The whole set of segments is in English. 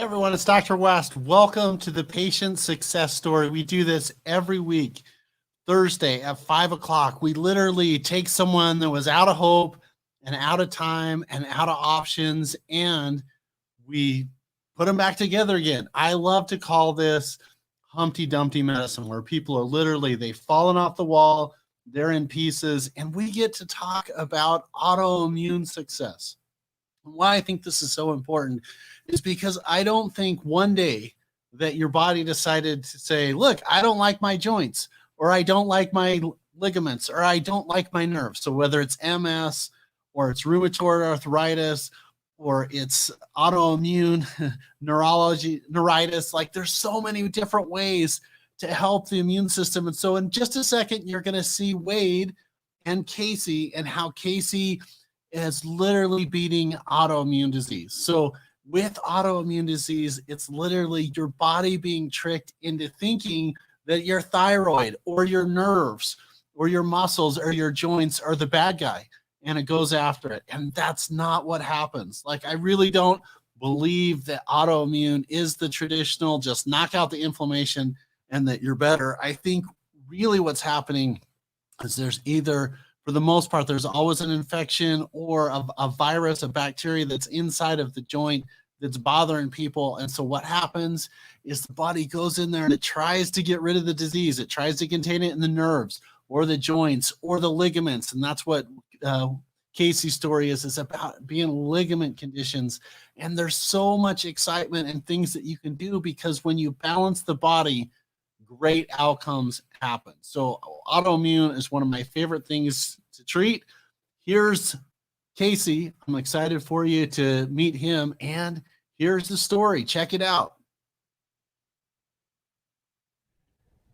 Hey everyone, it's Dr. West. Welcome to the Patient Success Story. We do this every week, Thursday at 5 o'clock. We literally take someone that was out of hope and out of time and out of options, and we put them back together again. I love to call this Humpty Dumpty medicine, where people are literally, they've fallen off the wall, they're in pieces, and we get to talk about autoimmune success. Why I think this is so important is because I don't think one day that your body decided to say, look, I don't like my joints, or I don't like my ligaments, or I don't like my nerves. So whether it's MS or it's rheumatoid arthritis or it's autoimmune neuritis, like there's so many different ways to help the immune system. And so in just a second, you're going to see Wade and Casey and how Casey is literally beating autoimmune disease. So with autoimmune disease, it's literally your body being tricked into thinking that your thyroid or your nerves or your muscles or your joints are the bad guy, and it goes after it. And that's not what happens. Like, I really don't believe that autoimmune is the traditional just knock out the inflammation and that you're better. I think really what's happening is there's either, for the most part, there's always an infection or a virus, a bacteria that's inside of the joint that's bothering people. And so what happens is the body goes in there and it tries to get rid of the disease. It tries to contain it in the nerves or the joints or the ligaments. And that's what Casey's story is about, being ligament conditions. And there's so much excitement and things that you can do, because when you balance the body, great outcomes happen. So autoimmune is one of my favorite things to treat. Here's Casey. I'm excited for you to meet him, and here's the story. Check it out.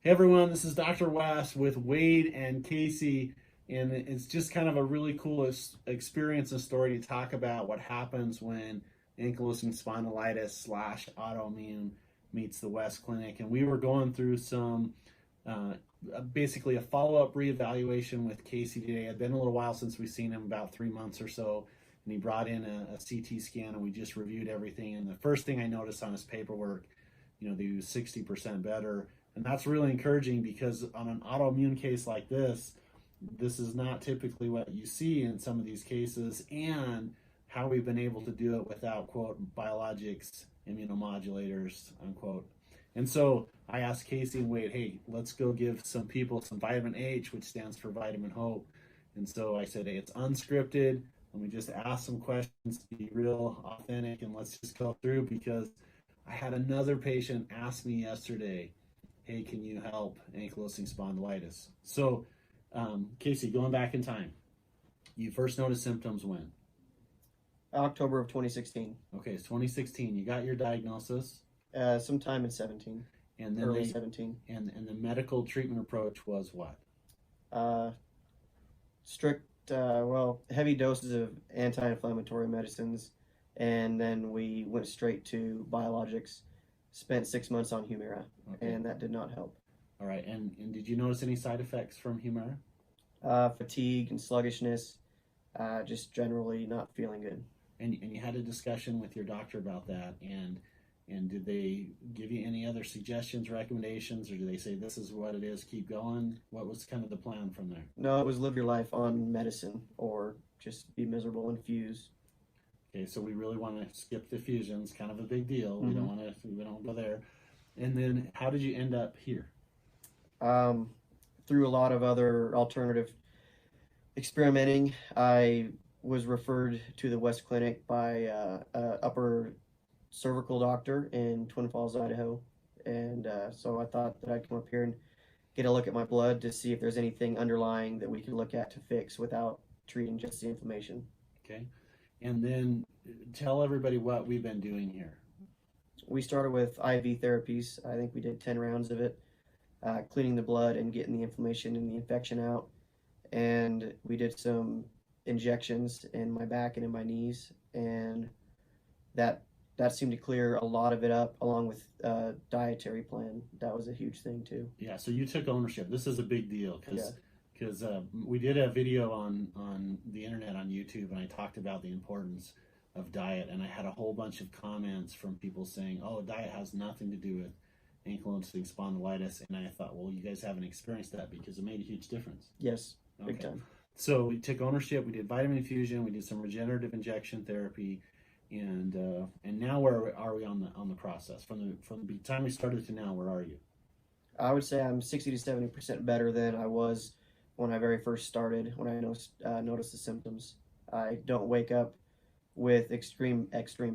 Hey everyone, this is Dr. West with Wade and Casey, and it's just kind of a really cool experience and story to talk about what happens when ankylosing spondylitis / autoimmune meets the West Clinic. And we were going through some basically a follow-up reevaluation with Casey today. It's been a little while since we've seen him, about 3 months or so, and he brought in a CT scan, and we just reviewed everything. And the first thing I noticed on his paperwork, that he was 60% better. And that's really encouraging, because on an autoimmune case like this is not typically what you see in some of these cases, and how we've been able to do it without, quote, biologics, immunomodulators, unquote. And so I asked Casey and Wade, hey, let's go give some people some vitamin H, which stands for vitamin hope. And so I said, hey, it's unscripted. Let me just ask some questions, be real authentic, and let's just go through, because I had another patient ask me yesterday, hey, can you help ankylosing spondylitis? So Casey, going back in time, you first noticed symptoms when? October of 2016. Okay, it's 2016. You got your diagnosis. Sometime in 17. And then early 17. And the medical treatment approach was what? Strict, heavy doses of anti-inflammatory medicines, and then we went straight to biologics. Spent 6 months on Humira, okay, and that did not help. All right, and did you notice any side effects from Humira? Fatigue and sluggishness, just generally not feeling good. And you had a discussion with your doctor about that, and did they give you any other suggestions, recommendations, or do they say this is what it is, keep going? What was kind of the plan from there? No, it was live your life on medicine or just be miserable and fuse. Okay, so we really want to skip the fusions, kind of a big deal. Mm-hmm. We don't go there. And then how did you end up here? Through a lot of other alternative experimenting, I was referred to the West Clinic by upper cervical doctor in Twin Falls, Idaho. And so I thought that I'd come up here and get a look at my blood to see if there's anything underlying that we could look at to fix without treating just the inflammation. Okay. And then tell everybody what we've been doing here. We started with IV therapies. I think we did 10 rounds of it, cleaning the blood and getting the inflammation and the infection out. And we did some injections in my back and in my knees, and that seemed to clear a lot of it up, along with dietary plan. That was a huge thing too. Yeah, so you took ownership. This is a big deal, because we did a video on the internet, on YouTube, and I talked about the importance of diet, and I had a whole bunch of comments from people saying, "Oh, diet has nothing to do with ankylosing spondylitis," and I thought, well, you guys haven't experienced that because it made a huge difference. Yes, big Okay. time. So we took ownership. We did vitamin infusion. We did some regenerative injection therapy, and now where are we on the process from the time we started to now? Where are you? I would say I'm 60 to 70% better than I was when I very first started. When I noticed the symptoms, I don't wake up with extreme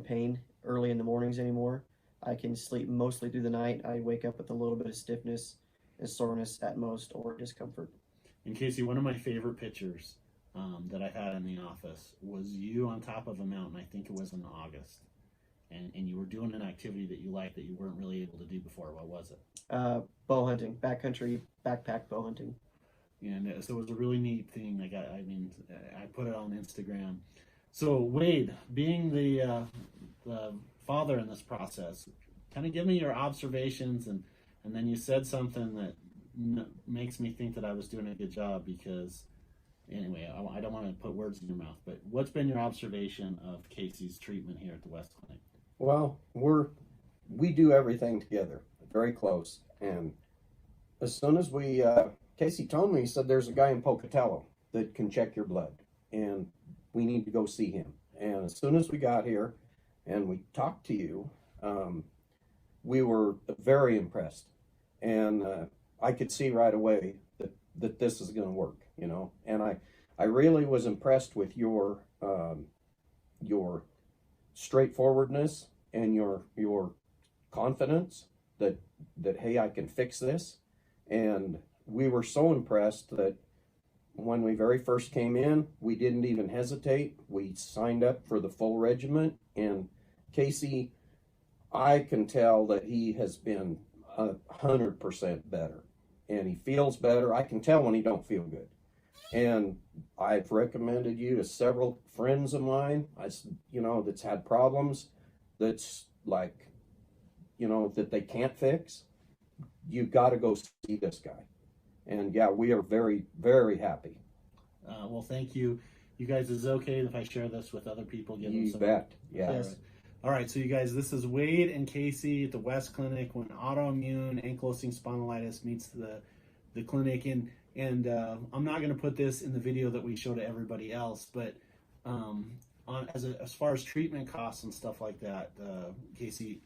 pain early in the mornings anymore. I can sleep mostly through the night. I wake up with a little bit of stiffness and soreness at most, or discomfort. And Casey, one of my favorite pictures that I had in the office was you on top of a mountain. I think it was in August, and you were doing an activity that you liked that you weren't really able to do before. What was it? Bow hunting, backcountry backpack bow hunting. And so it was a really neat thing. I put it on Instagram. So Wade, being the father in this process, kind of give me your observations, and then you said something that makes me think that I was doing a good job because, anyway, I don't want to put words in your mouth, but what's been your observation of Casey's treatment here at the West Clinic? Well, we do everything together, very close. And as soon as Casey told me, he said, there's a guy in Pocatello that can check your blood, and we need to go see him. And as soon as we got here and we talked to you, we were very impressed. And I could see right away that this is going to work, you know. And I really was impressed with your straightforwardness and your confidence that hey, I can fix this. And we were so impressed that when we very first came in, we didn't even hesitate. We signed up for the full regimen. And Casey, I can tell that he has been 100% better, and he feels better. I can tell when he don't feel good. And I've recommended you to several friends of mine, that's had problems, that's like, that they can't fix. You got to go see this guy. And yeah, we are very, very happy. Well, thank you. You guys, is it okay if I share this with other people? You bet. Yeah. Yes. All right, so you guys, this is Wade and Casey at the West Clinic when autoimmune ankylosing spondylitis meets the clinic. And I'm not going to put this in the video that we show to everybody else, but as far as treatment costs and stuff like that, Casey,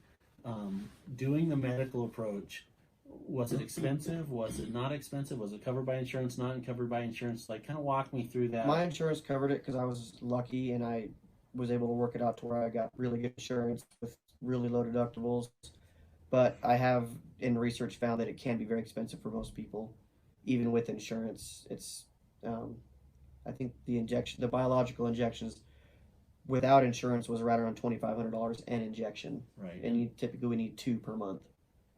doing the medical approach, was it expensive? Was it not expensive? Was it covered by insurance, not covered by insurance? Like, kind of walk me through that. My insurance covered it because I was lucky and I was able to work it out to where I got really good insurance with really low deductibles. But I have in research found that it can be very expensive for most people, even with insurance. It's I think the biological injections without insurance was right around $2,500 an injection. Right. And you typically need 2 per month.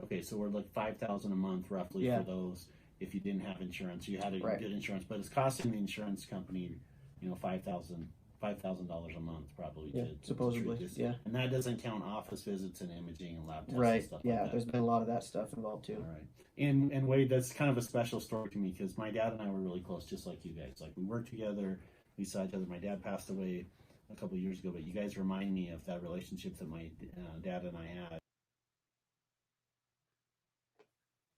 Okay, so we're like $5,000 a month roughly Yeah. for those. If you didn't have insurance, you had a Right. good insurance, but it's costing the insurance company, $5,000 a month probably. Yeah, to supposedly, treat this. yeah. And that doesn't count office visits and imaging and lab tests Right. and stuff Yeah, like that. there's been a lot of that stuff involved too. All right. And Wade, that's kind of a special story to me because my dad and I were really close, just like you guys. Like, we worked together, we saw each other. My dad passed away a couple of years ago, but you guys remind me of that relationship that my dad and I had.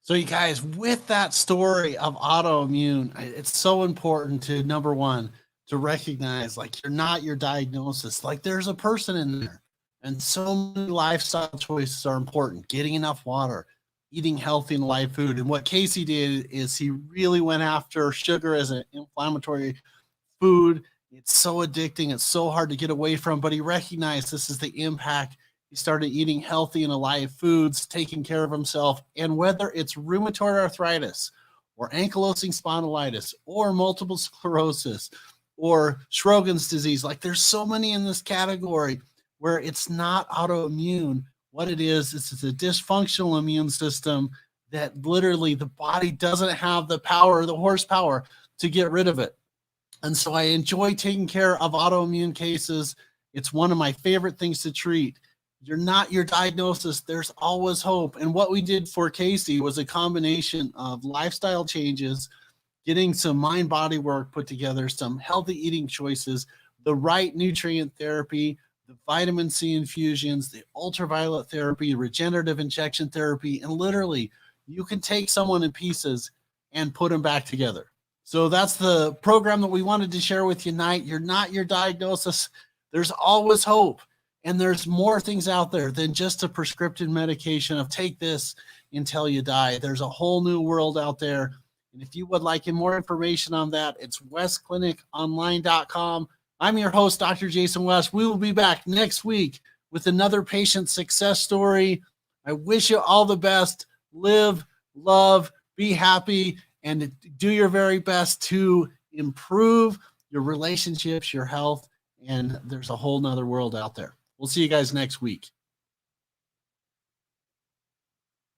So you guys, with that story of autoimmune, it's so important to, number one, to recognize like you're not your diagnosis. Like, there's a person in there, and so many lifestyle choices are important. Getting enough water, eating healthy and light food. And what Casey did is he really went after sugar as an inflammatory food. It's so addicting. It's so hard to get away from, but he recognized this is the impact. He started eating healthy and alive foods, taking care of himself. And whether it's rheumatoid arthritis or ankylosing spondylitis or multiple sclerosis or Sjogren's disease, like, there's so many in this category where it's not autoimmune. What it is it's a dysfunctional immune system that literally the body doesn't have the power, the horsepower to get rid of it. And so I enjoy taking care of autoimmune cases. It's one of my favorite things to treat. You're not your diagnosis. There's always hope. And what we did for Casey was a combination of lifestyle changes, getting some mind-body work put together, some healthy eating choices, the right nutrient therapy, the vitamin C infusions, the ultraviolet therapy, regenerative injection therapy, and literally you can take someone in pieces and put them back together. So that's the program that we wanted to share with you tonight. You're not your diagnosis. There's always hope. And there's more things out there than just a prescriptive medication of take this until you die. There's a whole new world out there. And if you would like more information on that, it's westcliniconline.com. I'm your host, Dr. Jason West. We will be back next week with another patient success story. I wish you all the best. Live, love, be happy, and do your very best to improve your relationships, your health, and there's a whole nother world out there. We'll see you guys next week.